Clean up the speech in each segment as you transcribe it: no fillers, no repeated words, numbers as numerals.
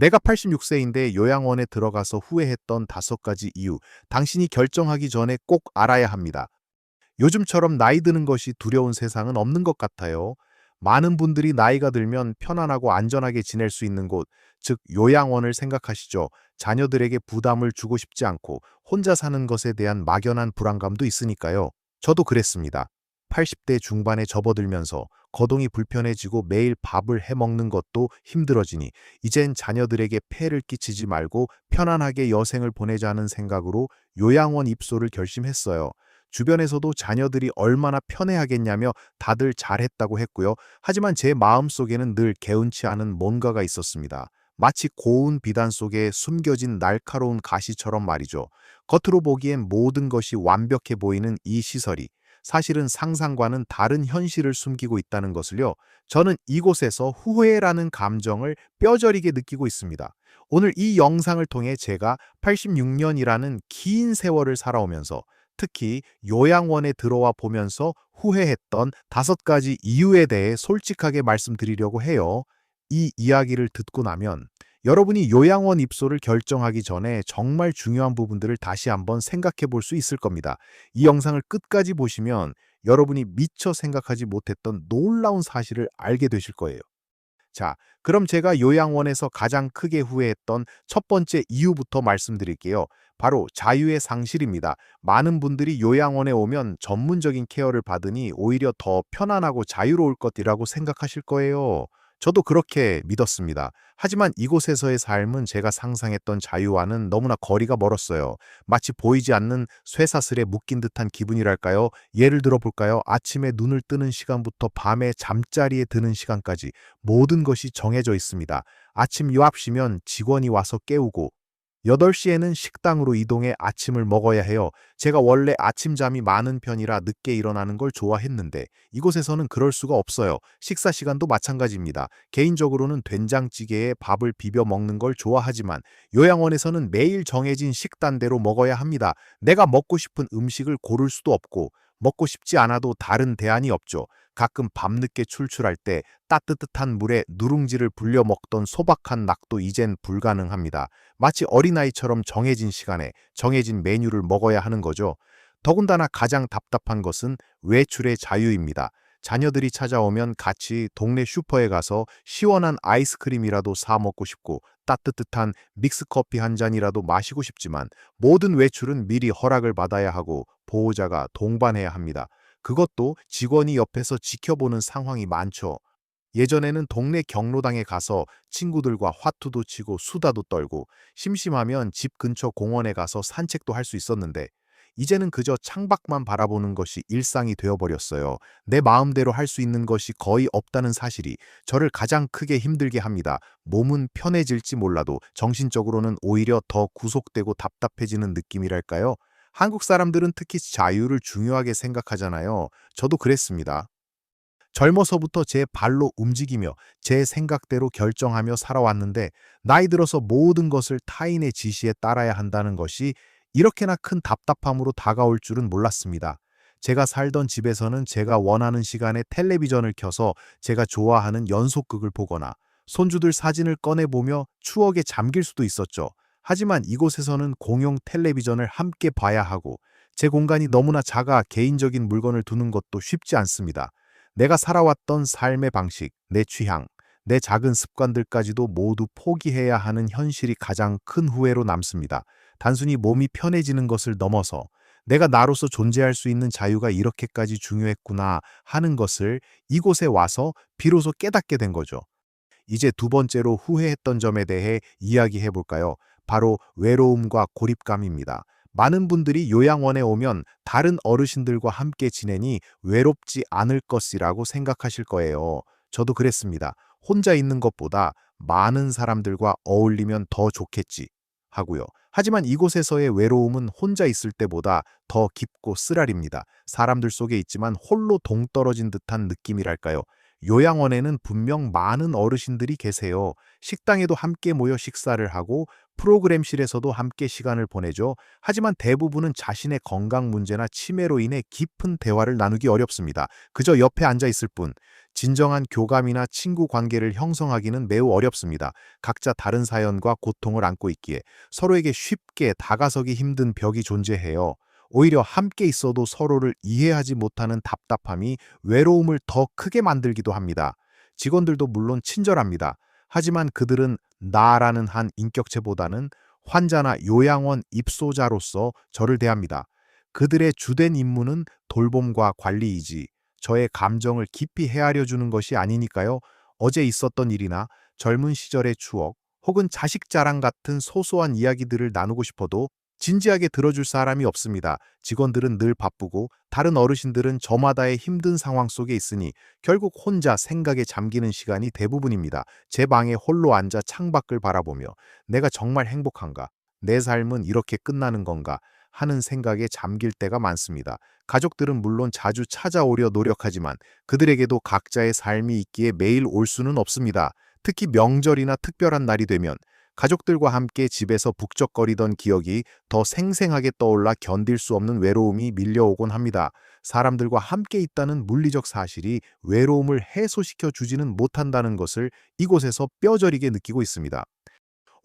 내가 86세인데 요양원에 들어가서 후회했던 5가지 이유, 당신이 결정하기 전에 꼭 알아야 합니다. 요즘처럼 나이 드는 것이 두려운 세상은 없는 것 같아요. 많은 분들이 나이가 들면 편안하고 안전하게 지낼 수 있는 곳, 즉 요양원을 생각하시죠. 자녀들에게 부담을 주고 싶지 않고 혼자 사는 것에 대한 막연한 불안감도 있으니까요. 저도 그랬습니다. 80대 중반에 접어들면서 거동이 불편해지고 매일 밥을 해 먹는 것도 힘들어지니 이젠 자녀들에게 폐를 끼치지 말고 편안하게 여생을 보내자는 생각으로 요양원 입소를 결심했어요. 주변에서도 자녀들이 얼마나 편애하겠냐며 다들 잘했다고 했고요. 하지만 제 마음속에는 늘 개운치 않은 뭔가가 있었습니다. 마치 고운 비단 속에 숨겨진 날카로운 가시처럼 말이죠. 겉으로 보기엔 모든 것이 완벽해 보이는 이 시설이 사실은 상상과는 다른 현실을 숨기고 있다는 것을요. 저는 이곳에서 후회라는 감정을 뼈저리게 느끼고 있습니다. 오늘 이 영상을 통해 제가 86년이라는 긴 세월을 살아오면서 특히 요양원에 들어와 보면서 후회했던 5가지 이유에 대해 솔직하게 말씀드리려고 해요. 이 이야기를 듣고 나면 여러분이 요양원 입소를 결정하기 전에 정말 중요한 부분들을 다시 한번 생각해 볼 수 있을 겁니다. 이 영상을 끝까지 보시면 여러분이 미처 생각하지 못했던 놀라운 사실을 알게 되실 거예요. 자, 그럼 제가 요양원에서 가장 크게 후회했던 첫 번째 이유부터 말씀드릴게요. 바로 자유의 상실입니다. 많은 분들이 요양원에 오면 전문적인 케어를 받으니 오히려 더 편안하고 자유로울 것이라고 생각하실 거예요. 저도 그렇게 믿었습니다. 하지만 이곳에서의 삶은 제가 상상했던 자유와는 너무나 거리가 멀었어요. 마치 보이지 않는 쇠사슬에 묶인 듯한 기분이랄까요? 예를 들어 볼까요? 아침에 눈을 뜨는 시간부터 밤에 잠자리에 드는 시간까지 모든 것이 정해져 있습니다. 아침 유압시면 직원이 와서 깨우고 8시에는 식당으로 이동해 아침을 먹어야 해요. 제가 원래 아침잠이 많은 편이라 늦게 일어나는 걸 좋아했는데 이곳에서는 그럴 수가 없어요. 식사 시간도 마찬가지입니다. 개인적으로는 된장찌개에 밥을 비벼 먹는 걸 좋아하지만 요양원에서는 매일 정해진 식단대로 먹어야 합니다. 내가 먹고 싶은 음식을 고를 수도 없고 먹고 싶지 않아도 다른 대안이 없죠. 가끔 밤늦게 출출할 때 따뜻한 물에 누룽지를 불려 먹던 소박한 낙도 이젠 불가능합니다. 마치 어린아이처럼 정해진 시간에 정해진 메뉴를 먹어야 하는 거죠. 더군다나 가장 답답한 것은 외출의 자유입니다. 자녀들이 찾아오면 같이 동네 슈퍼에 가서 시원한 아이스크림이라도 사 먹고 싶고 따뜻한 믹스커피 한 잔이라도 마시고 싶지만 모든 외출은 미리 허락을 받아야 하고 보호자가 동반해야 합니다. 그것도 직원이 옆에서 지켜보는 상황이 많죠. 예전에는 동네 경로당에 가서 친구들과 화투도 치고 수다도 떨고 심심하면 집 근처 공원에 가서 산책도 할 수 있었는데 이제는 그저 창밖만 바라보는 것이 일상이 되어버렸어요. 내 마음대로 할 수 있는 것이 거의 없다는 사실이 저를 가장 크게 힘들게 합니다. 몸은 편해질지 몰라도 정신적으로는 오히려 더 구속되고 답답해지는 느낌이랄까요? 한국 사람들은 특히 자유를 중요하게 생각하잖아요. 저도 그랬습니다. 젊어서부터 제 발로 움직이며 제 생각대로 결정하며 살아왔는데 나이 들어서 모든 것을 타인의 지시에 따라야 한다는 것이 이렇게나 큰 답답함으로 다가올 줄은 몰랐습니다. 제가 살던 집에서는 제가 원하는 시간에 텔레비전을 켜서 제가 좋아하는 연속극을 보거나 손주들 사진을 꺼내보며 추억에 잠길 수도 있었죠. 하지만 이곳에서는 공용 텔레비전을 함께 봐야 하고 제 공간이 너무나 작아 개인적인 물건을 두는 것도 쉽지 않습니다. 내가 살아왔던 삶의 방식, 내 취향, 내 작은 습관들까지도 모두 포기해야 하는 현실이 가장 큰 후회로 남습니다. 단순히 몸이 편해지는 것을 넘어서 내가 나로서 존재할 수 있는 자유가 이렇게까지 중요했구나 하는 것을 이곳에 와서 비로소 깨닫게 된 거죠. 이제 두 번째로 후회했던 점에 대해 이야기해 볼까요? 바로 외로움과 고립감입니다. 많은 분들이 요양원에 오면 다른 어르신들과 함께 지내니 외롭지 않을 것이라고 생각하실 거예요. 저도 그랬습니다. 혼자 있는 것보다 많은 사람들과 어울리면 더 좋겠지 하고요. 하지만 이곳에서의 외로움은 혼자 있을 때보다 더 깊고 쓰라립니다. 사람들 속에 있지만 홀로 동떨어진 듯한 느낌이랄까요? 요양원에는 분명 많은 어르신들이 계세요. 식당에도 함께 모여 식사를 하고 프로그램실에서도 함께 시간을 보내죠. 하지만 대부분은 자신의 건강 문제나 치매로 인해 깊은 대화를 나누기 어렵습니다. 그저 옆에 앉아 있을 뿐. 진정한 교감이나 친구 관계를 형성하기는 매우 어렵습니다. 각자 다른 사연과 고통을 안고 있기에 서로에게 쉽게 다가서기 힘든 벽이 존재해요. 오히려 함께 있어도 서로를 이해하지 못하는 답답함이 외로움을 더 크게 만들기도 합니다. 직원들도 물론 친절합니다. 하지만 그들은 나라는 한 인격체보다는 환자나 요양원 입소자로서 저를 대합니다. 그들의 주된 임무는 돌봄과 관리이지 저의 감정을 깊이 헤아려 주는 것이 아니니까요. 어제 있었던 일이나 젊은 시절의 추억 혹은 자식 자랑 같은 소소한 이야기들을 나누고 싶어도 진지하게 들어줄 사람이 없습니다. 직원들은 늘 바쁘고 다른 어르신들은 저마다의 힘든 상황 속에 있으니 결국 혼자 생각에 잠기는 시간이 대부분입니다. 제 방에 홀로 앉아 창밖을 바라보며 내가 정말 행복한가? 내 삶은 이렇게 끝나는 건가? 하는 생각에 잠길 때가 많습니다. 가족들은 물론 자주 찾아오려 노력하지만 그들에게도 각자의 삶이 있기에 매일 올 수는 없습니다. 특히 명절이나 특별한 날이 되면 가족들과 함께 집에서 북적거리던 기억이 더 생생하게 떠올라 견딜 수 없는 외로움이 밀려오곤 합니다. 사람들과 함께 있다는 물리적 사실이 외로움을 해소시켜 주지는 못한다는 것을 이곳에서 뼈저리게 느끼고 있습니다.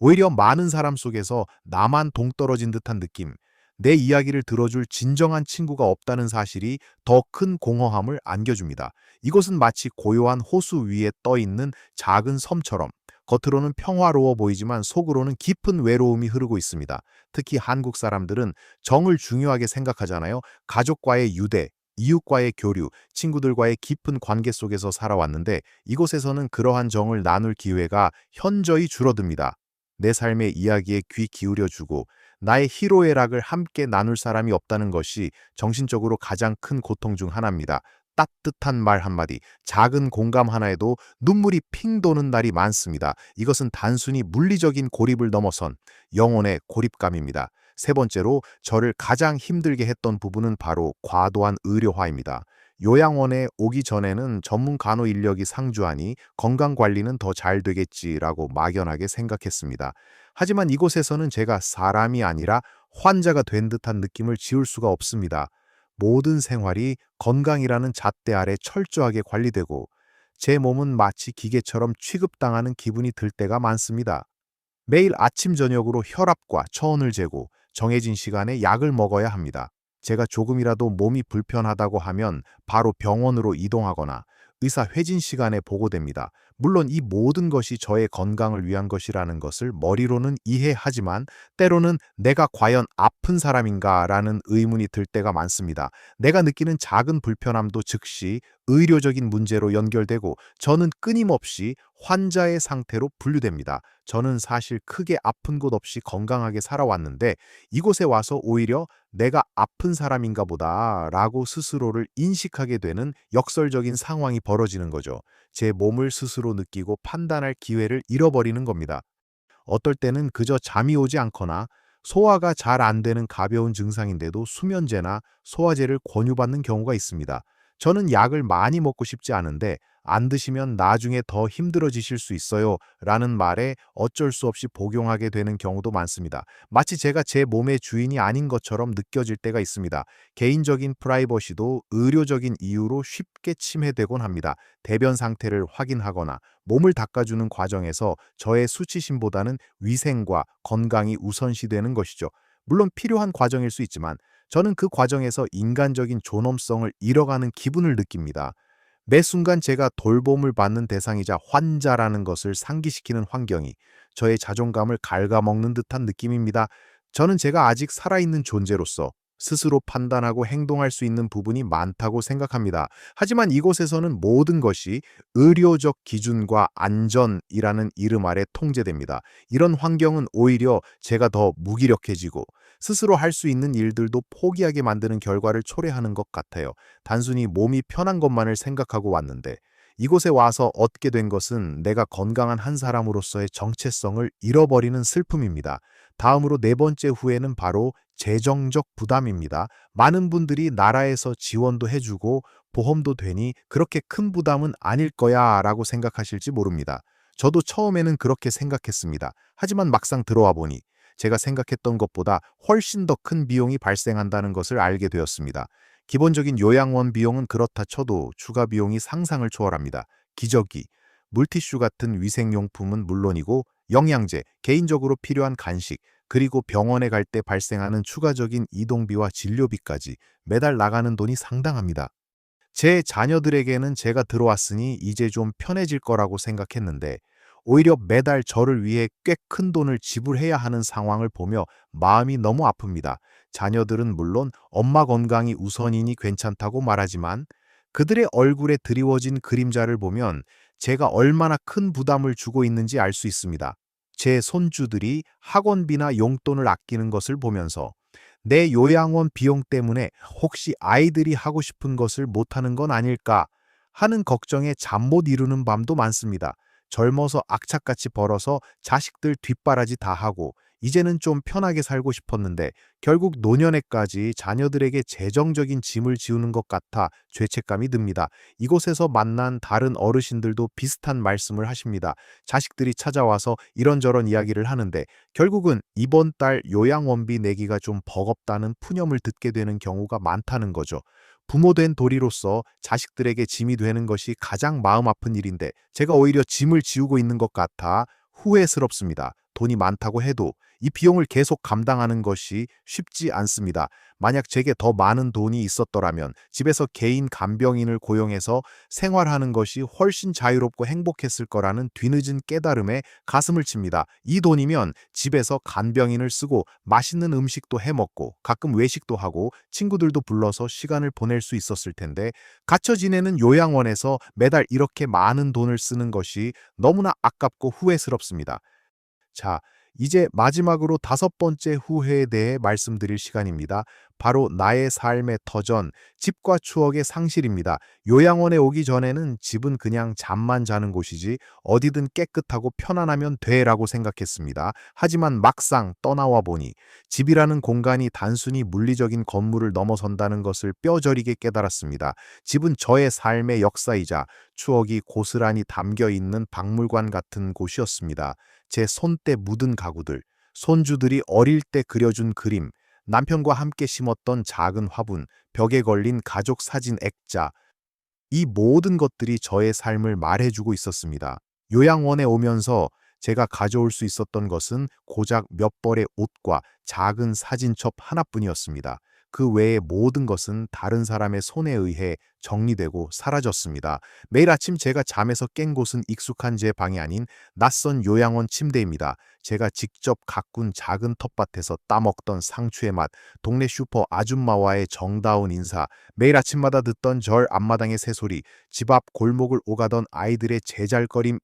오히려 많은 사람 속에서 나만 동떨어진 듯한 느낌, 내 이야기를 들어줄 진정한 친구가 없다는 사실이 더 큰 공허함을 안겨줍니다. 이곳은 마치 고요한 호수 위에 떠 있는 작은 섬처럼 겉으로는 평화로워 보이지만 속으로는 깊은 외로움이 흐르고 있습니다. 특히 한국 사람들은 정을 중요하게 생각하잖아요. 가족과의 유대, 이웃과의 교류, 친구들과의 깊은 관계 속에서 살아왔는데 이곳에서는 그러한 정을 나눌 기회가 현저히 줄어듭니다. 내 삶의 이야기에 귀 기울여주고 나의 희로애락을 함께 나눌 사람이 없다는 것이 정신적으로 가장 큰 고통 중 하나입니다. 따뜻한 말 한마디, 작은 공감 하나에도 눈물이 핑 도는 날이 많습니다. 이것은 단순히 물리적인 고립을 넘어선 영혼의 고립감입니다. 세 번째로 저를 가장 힘들게 했던 부분은 바로 과도한 의료화입니다. 요양원에 오기 전에는 전문 간호 인력이 상주하니 건강관리는 더 잘 되겠지라고 막연하게 생각했습니다. 하지만 이곳에서는 제가 사람이 아니라 환자가 된 듯한 느낌을 지울 수가 없습니다. 모든 생활이 건강이라는 잣대 아래 철저하게 관리되고 제 몸은 마치 기계처럼 취급당하는 기분이 들 때가 많습니다. 매일 아침 저녁으로 혈압과 체온을 재고 정해진 시간에 약을 먹어야 합니다. 제가 조금이라도 몸이 불편하다고 하면 바로 병원으로 이동하거나 의사 회진 시간에 보고됩니다. 물론 이 모든 것이 저의 건강을 위한 것이라는 것을 머리로는 이해하지만 때로는 내가 과연 아픈 사람인가라는 의문이 들 때가 많습니다. 내가 느끼는 작은 불편함도 즉시 의료적인 문제로 연결되고 저는 끊임없이 환자의 상태로 분류됩니다. 저는 사실 크게 아픈 곳 없이 건강하게 살아왔는데 이곳에 와서 오히려 내가 아픈 사람인가 보다 라고 스스로를 인식하게 되는 역설적인 상황이 벌어지는 거죠. 제 몸을 스스로 느끼고 판단할 기회를 잃어버리는 겁니다. 어떨 때는 그저 잠이 오지 않거나 소화가 잘 안 되는 가벼운 증상인데도 수면제나 소화제를 권유받는 경우가 있습니다. 저는 약을 많이 먹고 싶지 않은데 안 드시면 나중에 더 힘들어지실 수 있어요 라는 말에 어쩔 수 없이 복용하게 되는 경우도 많습니다. 마치 제가 제 몸의 주인이 아닌 것처럼 느껴질 때가 있습니다. 개인적인 프라이버시도 의료적인 이유로 쉽게 침해되곤 합니다. 대변 상태를 확인하거나 몸을 닦아주는 과정에서 저의 수치심보다는 위생과 건강이 우선시되는 것이죠. 물론 필요한 과정일 수 있지만 저는 그 과정에서 인간적인 존엄성을 잃어가는 기분을 느낍니다. 매 순간 제가 돌봄을 받는 대상이자 환자라는 것을 상기시키는 환경이 저의 자존감을 갉아먹는 듯한 느낌입니다. 저는 제가 아직 살아있는 존재로서 스스로 판단하고 행동할 수 있는 부분이 많다고 생각합니다. 하지만 이곳에서는 모든 것이 의료적 기준과 안전이라는 이름 아래 통제됩니다. 이런 환경은 오히려 제가 더 무기력해지고 스스로 할 수 있는 일들도 포기하게 만드는 결과를 초래하는 것 같아요. 단순히 몸이 편한 것만을 생각하고 왔는데 이곳에 와서 얻게 된 것은 내가 건강한 한 사람으로서의 정체성을 잃어버리는 슬픔입니다. 다음으로 네 번째 후회는 바로 재정적 부담입니다. 많은 분들이 나라에서 지원도 해주고 보험도 되니 그렇게 큰 부담은 아닐 거야 라고 생각하실지 모릅니다. 저도 처음에는 그렇게 생각했습니다. 하지만 막상 들어와 보니 제가 생각했던 것보다 훨씬 더 큰 비용이 발생한다는 것을 알게 되었습니다. 기본적인 요양원 비용은 그렇다 쳐도 추가 비용이 상상을 초월합니다. 기저귀, 물티슈 같은 위생용품은 물론이고 영양제, 개인적으로 필요한 간식, 그리고 병원에 갈 때 발생하는 추가적인 이동비와 진료비까지 매달 나가는 돈이 상당합니다. 제 자녀들에게는 제가 들어왔으니 이제 좀 편해질 거라고 생각했는데 오히려 매달 저를 위해 꽤 큰 돈을 지불해야 하는 상황을 보며 마음이 너무 아픕니다. 자녀들은 물론 엄마 건강이 우선이니 괜찮다고 말하지만 그들의 얼굴에 드리워진 그림자를 보면 제가 얼마나 큰 부담을 주고 있는지 알 수 있습니다. 제 손주들이 학원비나 용돈을 아끼는 것을 보면서 내 요양원 비용 때문에 혹시 아이들이 하고 싶은 것을 못하는 건 아닐까 하는 걱정에 잠 못 이루는 밤도 많습니다. 젊어서 악착같이 벌어서 자식들 뒷바라지 다 하고 이제는 좀 편하게 살고 싶었는데 결국 노년에까지 자녀들에게 재정적인 짐을 지우는 것 같아 죄책감이 듭니다. 이곳에서 만난 다른 어르신들도 비슷한 말씀을 하십니다. 자식들이 찾아와서 이런저런 이야기를 하는데 결국은 이번 달 요양원비 내기가 좀 버겁다는 푸념을 듣게 되는 경우가 많다는 거죠. 부모된 도리로서 자식들에게 짐이 되는 것이 가장 마음 아픈 일인데 제가 오히려 짐을 지우고 있는 것 같아 후회스럽습니다. 돈이 많다고 해도 이 비용을 계속 감당하는 것이 쉽지 않습니다. 만약 제게 더 많은 돈이 있었더라면 집에서 개인 간병인을 고용해서 생활하는 것이 훨씬 자유롭고 행복했을 거라는 뒤늦은 깨달음에 가슴을 칩니다. 이 돈이면 집에서 간병인을 쓰고 맛있는 음식도 해먹고 가끔 외식도 하고 친구들도 불러서 시간을 보낼 수 있었을 텐데 갇혀 지내는 요양원에서 매달 이렇게 많은 돈을 쓰는 것이 너무나 아깝고 후회스럽습니다. 자, 이제 마지막으로 다섯 번째 후회에 대해 말씀드릴 시간입니다. 바로 나의 삶의 터전, 집과 추억의 상실입니다. 요양원에 오기 전에는 집은 그냥 잠만 자는 곳이지 어디든 깨끗하고 편안하면 돼라고 생각했습니다. 하지만 막상 떠나와 보니 집이라는 공간이 단순히 물리적인 건물을 넘어선다는 것을 뼈저리게 깨달았습니다. 집은 저의 삶의 역사이자 추억이 고스란히 담겨 있는 박물관 같은 곳이었습니다. 제 손때 묻은 가구들, 손주들이 어릴 때 그려준 그림, 남편과 함께 심었던 작은 화분, 벽에 걸린 가족 사진 액자, 이 모든 것들이 저의 삶을 말해주고 있었습니다. 요양원에 오면서 제가 가져올 수 있었던 것은 고작 몇 벌의 옷과 작은 사진첩 하나뿐이었습니다. 그 외의 모든 것은 다른 사람의 손에 의해 정리되고 사라졌습니다. 매일 아침 제가 잠에서 깬 곳은 익숙한 제 방이 아닌 낯선 요양원 침대입니다. 제가 직접 가꾼 작은 텃밭에서 따먹던 상추의 맛, 동네 슈퍼 아줌마와의 정다운 인사, 매일 아침마다 듣던 절 앞마당의 새소리, 집 앞 골목을 오가던 아이들의 제잘거림,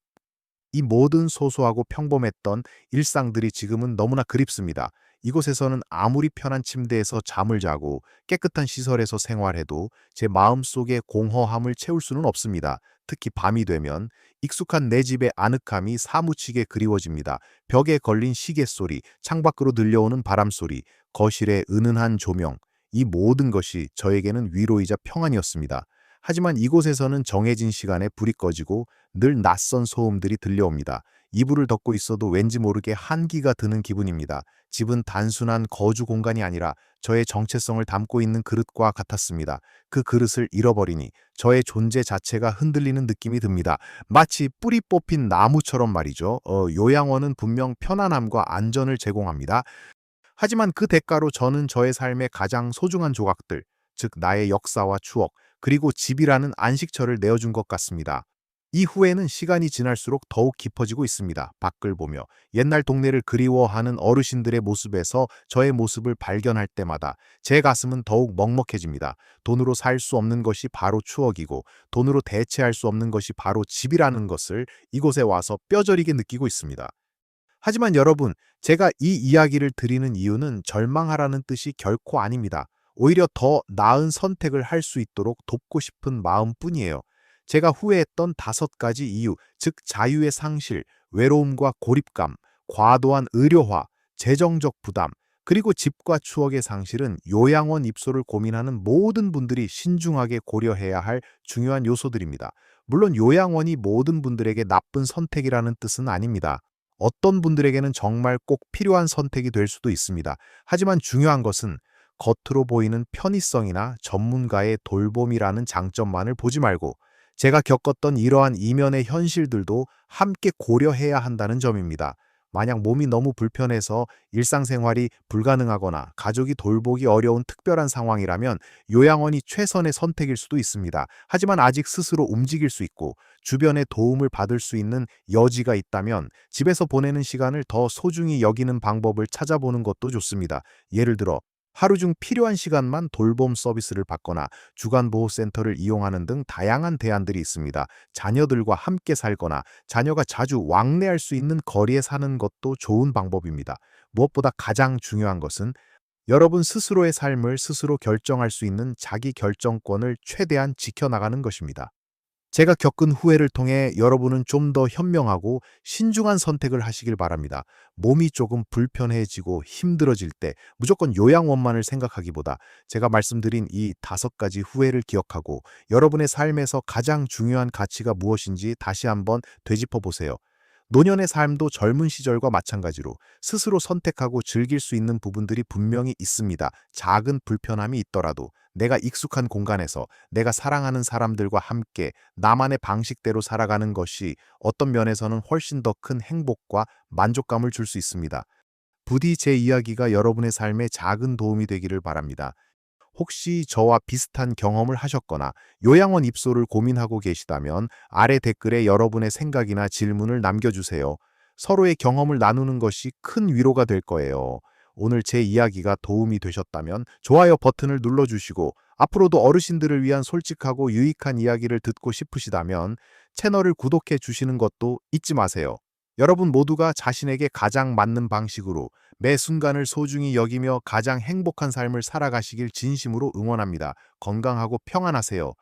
이 모든 소소하고 평범했던 일상들이 지금은 너무나 그립습니다. 이곳에서는 아무리 편한 침대에서 잠을 자고 깨끗한 시설에서 생활해도 제 마음속의 공허함을 채울 수는 없습니다. 특히 밤이 되면 익숙한 내 집의 아늑함이 사무치게 그리워집니다. 벽에 걸린 시계 소리, 창밖으로 들려오는 바람 소리, 거실의 은은한 조명, 이 모든 것이 저에게는 위로이자 평안이었습니다. 하지만 이곳에서는 정해진 시간에 불이 꺼지고 늘 낯선 소음들이 들려옵니다. 이불을 덮고 있어도 왠지 모르게 한기가 드는 기분입니다. 집은 단순한 거주 공간이 아니라 저의 정체성을 담고 있는 그릇과 같았습니다. 그 그릇을 잃어버리니 저의 존재 자체가 흔들리는 느낌이 듭니다. 마치 뿌리 뽑힌 나무처럼 말이죠. 요양원은 분명 편안함과 안전을 제공합니다. 하지만 그 대가로 저는 저의 삶의 가장 소중한 조각들, 즉 나의 역사와 추억, 그리고 집이라는 안식처를 내어준 것 같습니다. 이 후회는 시간이 지날수록 더욱 깊어지고 있습니다. 밖을 보며 옛날 동네를 그리워하는 어르신들의 모습에서 저의 모습을 발견할 때마다 제 가슴은 더욱 먹먹해집니다. 돈으로 살 수 없는 것이 바로 추억이고 돈으로 대체할 수 없는 것이 바로 집이라는 것을 이곳에 와서 뼈저리게 느끼고 있습니다. 하지만 여러분, 제가 이 이야기를 드리는 이유는 절망하라는 뜻이 결코 아닙니다. 오히려 더 나은 선택을 할 수 있도록 돕고 싶은 마음뿐이에요. 제가 후회했던 다섯 가지 이유, 즉 자유의 상실, 외로움과 고립감, 과도한 의료화, 재정적 부담, 그리고 집과 추억의 상실은 요양원 입소를 고민하는 모든 분들이 신중하게 고려해야 할 중요한 요소들입니다. 물론 요양원이 모든 분들에게 나쁜 선택이라는 뜻은 아닙니다. 어떤 분들에게는 정말 꼭 필요한 선택이 될 수도 있습니다. 하지만 중요한 것은 겉으로 보이는 편의성이나 전문가의 돌봄이라는 장점만을 보지 말고 제가 겪었던 이러한 이면의 현실들도 함께 고려해야 한다는 점입니다. 만약 몸이 너무 불편해서 일상생활이 불가능하거나 가족이 돌보기 어려운 특별한 상황이라면 요양원이 최선의 선택일 수도 있습니다. 하지만 아직 스스로 움직일 수 있고 주변의 도움을 받을 수 있는 여지가 있다면 집에서 보내는 시간을 더 소중히 여기는 방법을 찾아보는 것도 좋습니다. 예를 들어 하루 중 필요한 시간만 돌봄 서비스를 받거나 주간보호센터를 이용하는 등 다양한 대안들이 있습니다. 자녀들과 함께 살거나 자녀가 자주 왕래할 수 있는 거리에 사는 것도 좋은 방법입니다. 무엇보다 가장 중요한 것은 여러분 스스로의 삶을 스스로 결정할 수 있는 자기 결정권을 최대한 지켜나가는 것입니다. 제가 겪은 후회를 통해 여러분은 좀 더 현명하고 신중한 선택을 하시길 바랍니다. 몸이 조금 불편해지고 힘들어질 때 무조건 요양원만을 생각하기보다 제가 말씀드린 이 5가지 후회를 기억하고 여러분의 삶에서 가장 중요한 가치가 무엇인지 다시 한번 되짚어 보세요. 노년의 삶도 젊은 시절과 마찬가지로 스스로 선택하고 즐길 수 있는 부분들이 분명히 있습니다. 작은 불편함이 있더라도 내가 익숙한 공간에서 내가 사랑하는 사람들과 함께 나만의 방식대로 살아가는 것이 어떤 면에서는 훨씬 더 큰 행복과 만족감을 줄 수 있습니다. 부디 제 이야기가 여러분의 삶에 작은 도움이 되기를 바랍니다. 혹시 저와 비슷한 경험을 하셨거나 요양원 입소를 고민하고 계시다면 아래 댓글에 여러분의 생각이나 질문을 남겨주세요. 서로의 경험을 나누는 것이 큰 위로가 될 거예요. 오늘 제 이야기가 도움이 되셨다면 좋아요 버튼을 눌러주시고 앞으로도 어르신들을 위한 솔직하고 유익한 이야기를 듣고 싶으시다면 채널을 구독해 주시는 것도 잊지 마세요. 여러분 모두가 자신에게 가장 맞는 방식으로 매 순간을 소중히 여기며 가장 행복한 삶을 살아가시길 진심으로 응원합니다. 건강하고 평안하세요.